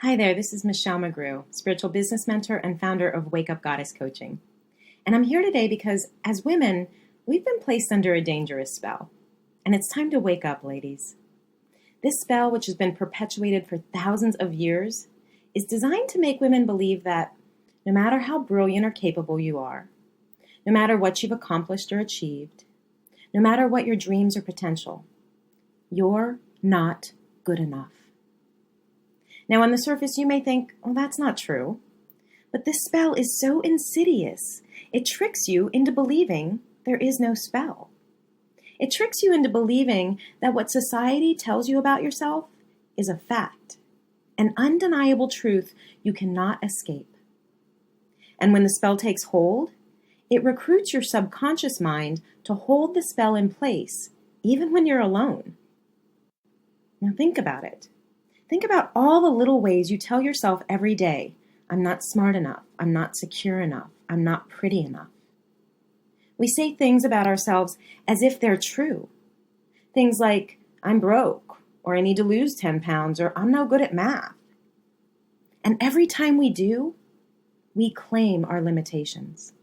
Hi there, this is Michelle McGrew, spiritual business mentor and founder of Wake Up Goddess Coaching. And I'm here today because as women, we've been placed under a dangerous spell. And it's time to wake up, ladies. This spell, which has been perpetuated for thousands of years, is designed to make women believe that no matter how brilliant or capable you are, no matter what you've accomplished or achieved, no matter what your dreams or potential, you're not good enough. Now, on the surface, you may think, well, that's not true. But this spell is so insidious. It tricks you into believing there is no spell. It tricks you into believing that what society tells you about yourself is a fact, an undeniable truth you cannot escape. And when the spell takes hold, it recruits your subconscious mind to hold the spell in place, even when you're alone. Now think about it. Think about all the little ways you tell yourself every day, I'm not smart enough, I'm not secure enough, I'm not pretty enough. We say things about ourselves as if they're true. Things like, I'm broke, or I need to lose 10 pounds, or I'm no good at math. And every time we do, we claim our limitations.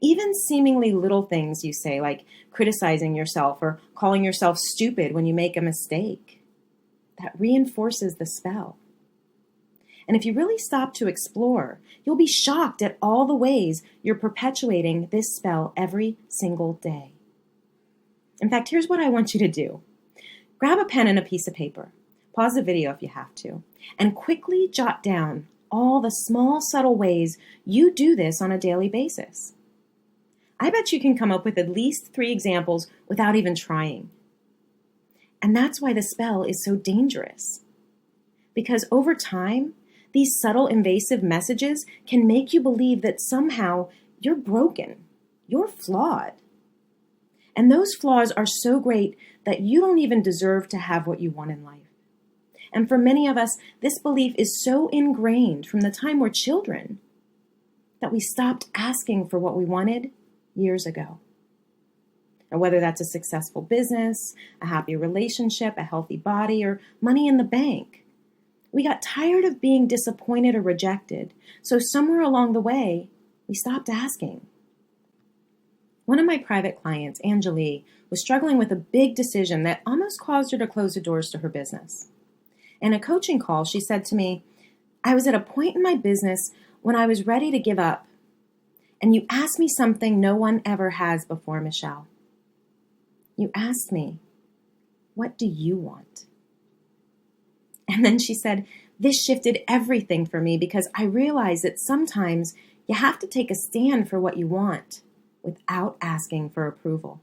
Even seemingly little things you say, like criticizing yourself or calling yourself stupid when you make a mistake, that reinforces the spell. And if you really stop to explore, you'll be shocked at all the ways you're perpetuating this spell every single day. In fact, here's what I want you to do. Grab a pen and a piece of paper, pause the video if you have to, and quickly jot down all the small, subtle ways you do this on a daily basis. I bet you can come up with at least 3 examples without even trying. And that's why the spell is so dangerous. Because over time, these subtle invasive messages can make you believe that somehow you're broken, you're flawed. And those flaws are so great that you don't even deserve to have what you want in life. And for many of us, this belief is so ingrained from the time we're children that we stopped asking for what we wanted years ago. Or whether that's a successful business, a happy relationship, a healthy body, or money in the bank. We got tired of being disappointed or rejected, so somewhere along the way, we stopped asking. One of my private clients, Angelie, was struggling with a big decision that almost caused her to close the doors to her business. In a coaching call, she said to me, I was at a point in my business when I was ready to give up, and you asked me something no one ever has before, Michelle. You asked me, what do you want? And then she said, this shifted everything for me because I realized that sometimes you have to take a stand for what you want without asking for approval.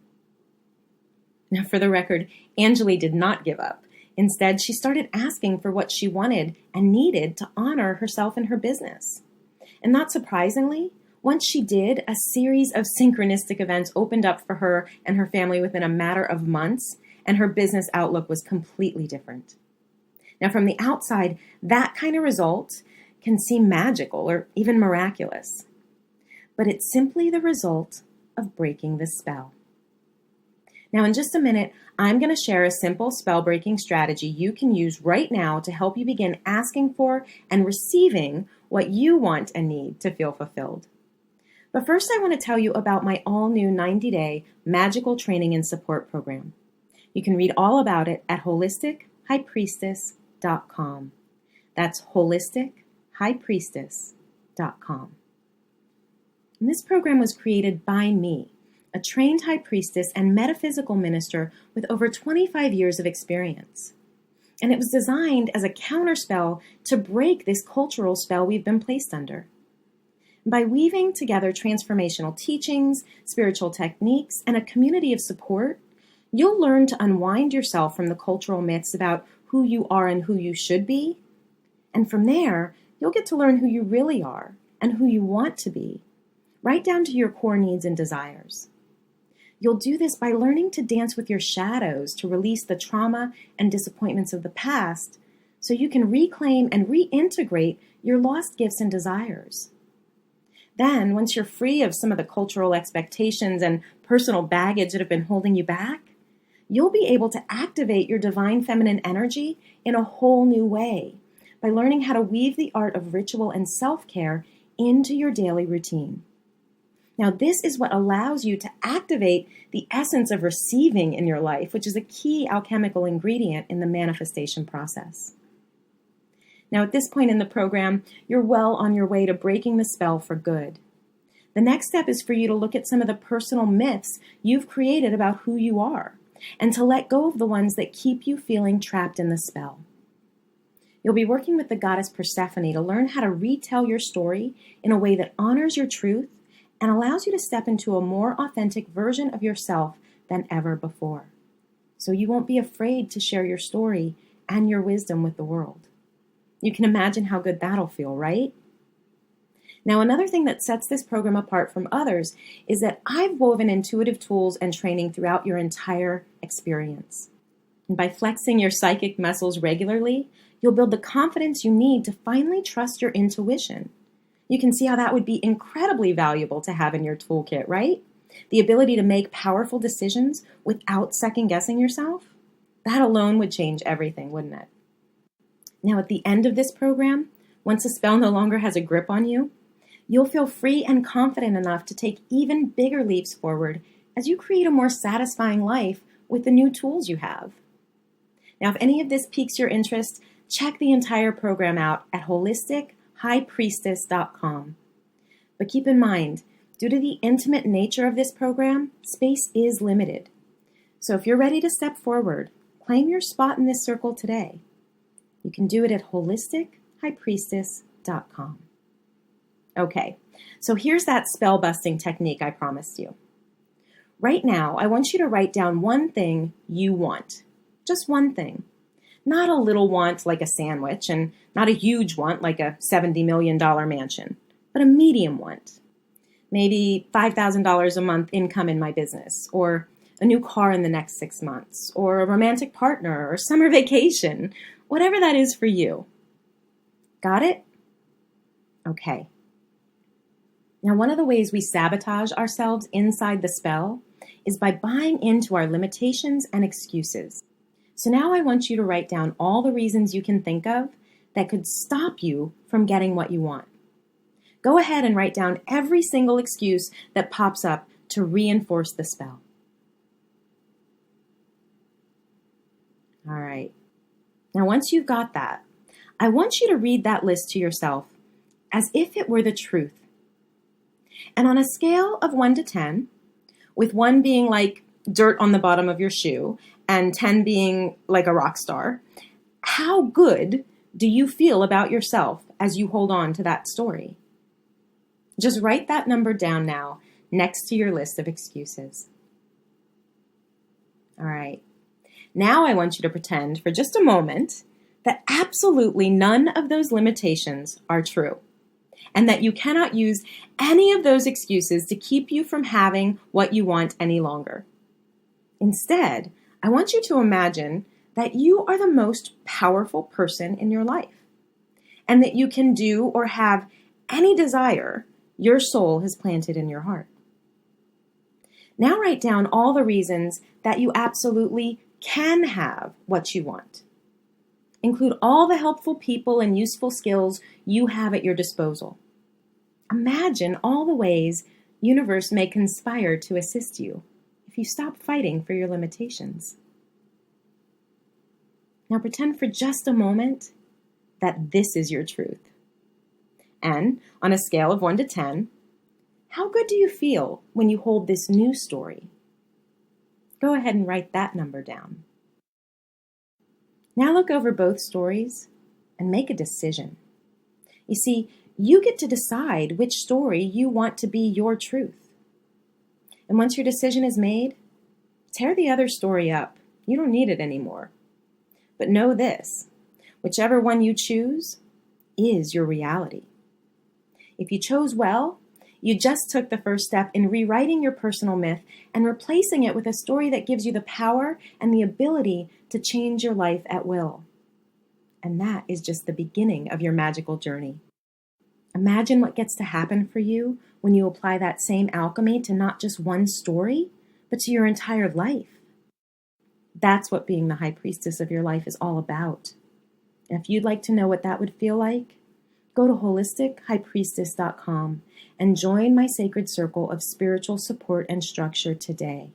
Now, for the record, Angelie did not give up. Instead, she started asking for what she wanted and needed to honor herself and her business. And not surprisingly, once she did, a series of synchronistic events opened up for her and her family within a matter of months, and her business outlook was completely different. Now, from the outside, that kind of result can seem magical or even miraculous, but it's simply the result of breaking the spell. Now, in just a minute, I'm going to share a simple spell-breaking strategy you can use right now to help you begin asking for and receiving what you want and need to feel fulfilled. But first, I want to tell you about my all-new 90-day magical training and support program. You can read all about it at holistichighpriestess.com. That's holistichighpriestess.com. And this program was created by me, a trained high priestess and metaphysical minister with over 25 years of experience. And it was designed as a counterspell to break this cultural spell we've been placed under. By weaving together transformational teachings, spiritual techniques, and a community of support, you'll learn to unwind yourself from the cultural myths about who you are and who you should be. And from there, you'll get to learn who you really are and who you want to be, right down to your core needs and desires. You'll do this by learning to dance with your shadows to release the trauma and disappointments of the past so you can reclaim and reintegrate your lost gifts and desires. Then, once you're free of some of the cultural expectations and personal baggage that have been holding you back, you'll be able to activate your divine feminine energy in a whole new way by learning how to weave the art of ritual and self-care into your daily routine. Now, this is what allows you to activate the essence of receiving in your life, which is a key alchemical ingredient in the manifestation process. Now, at this point in the program, you're well on your way to breaking the spell for good. The next step is for you to look at some of the personal myths you've created about who you are, and to let go of the ones that keep you feeling trapped in the spell. You'll be working with the goddess Persephone to learn how to retell your story in a way that honors your truth and allows you to step into a more authentic version of yourself than ever before. So you won't be afraid to share your story and your wisdom with the world. You can imagine how good that'll feel, right? Now, another thing that sets this program apart from others is that I've woven intuitive tools and training throughout your entire experience. And by flexing your psychic muscles regularly, you'll build the confidence you need to finally trust your intuition. You can see how that would be incredibly valuable to have in your toolkit, right? The ability to make powerful decisions without second-guessing yourself? That alone would change everything, wouldn't it? Now, at the end of this program, once a spell no longer has a grip on you, you'll feel free and confident enough to take even bigger leaps forward as you create a more satisfying life with the new tools you have. Now, if any of this piques your interest, check the entire program out at HolisticHighPriestess.com. But keep in mind, due to the intimate nature of this program, space is limited. So if you're ready to step forward, claim your spot in this circle today. You can do it at HolisticHighPriestess.com. Okay, so here's that spell-busting technique I promised you. Right now, I want you to write down one thing you want. Just one thing. Not a little want like a sandwich, and not a huge want like a $70 million mansion, but a medium want. Maybe $5,000 a month income in my business, or a new car in the next 6 months, or a romantic partner, or summer vacation, whatever that is for you. Got it? Okay. Now, one of the ways we sabotage ourselves inside the spell is by buying into our limitations and excuses. So now I want you to write down all the reasons you can think of that could stop you from getting what you want. Go ahead and write down every single excuse that pops up to reinforce the spell. All right. Now, once you've got that, I want you to read that list to yourself as if it were the truth. And on a scale of 1 to 10, with 1 being like dirt on the bottom of your shoe and 10 being like a rock star, how good do you feel about yourself as you hold on to that story? Just write that number down now next to your list of excuses. All right. Now I want you to pretend for just a moment that absolutely none of those limitations are true, and that you cannot use any of those excuses to keep you from having what you want any longer. Instead, I want you to imagine that you are the most powerful person in your life, and that you can do or have any desire your soul has planted in your heart. Now write down all the reasons that you absolutely can have what you want. Include all the helpful people and useful skills you have at your disposal. Imagine all the ways universe may conspire to assist you if you stop fighting for your limitations. Now pretend for just a moment that this is your truth. And on a scale of 1 to 10, how good do you feel when you hold this new story? Go ahead and write that number down. Now look over both stories and make a decision. You see, you get to decide which story you want to be your truth. And once your decision is made, tear the other story up. You don't need it anymore. But know this, whichever one you choose is your reality. If you chose well, you just took the first step in rewriting your personal myth and replacing it with a story that gives you the power and the ability to change your life at will. And that is just the beginning of your magical journey. Imagine what gets to happen for you when you apply that same alchemy to not just one story, but to your entire life. That's what being the high priestess of your life is all about. And if you'd like to know what that would feel like, go to holistichighpriestess.com and join my sacred circle of spiritual support and structure today.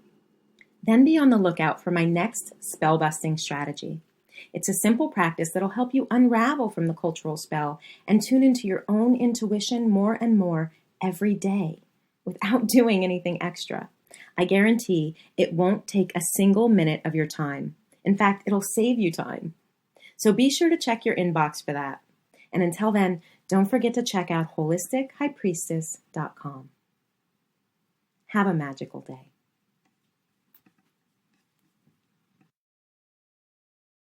Then be on the lookout for my next spell-busting strategy. It's a simple practice that'll help you unravel from the cultural spell and tune into your own intuition more and more every day without doing anything extra. I guarantee it won't take a single minute of your time. In fact, it'll save you time. So be sure to check your inbox for that. And until then, don't forget to check out holistichighpriestess.com. Have a magical day.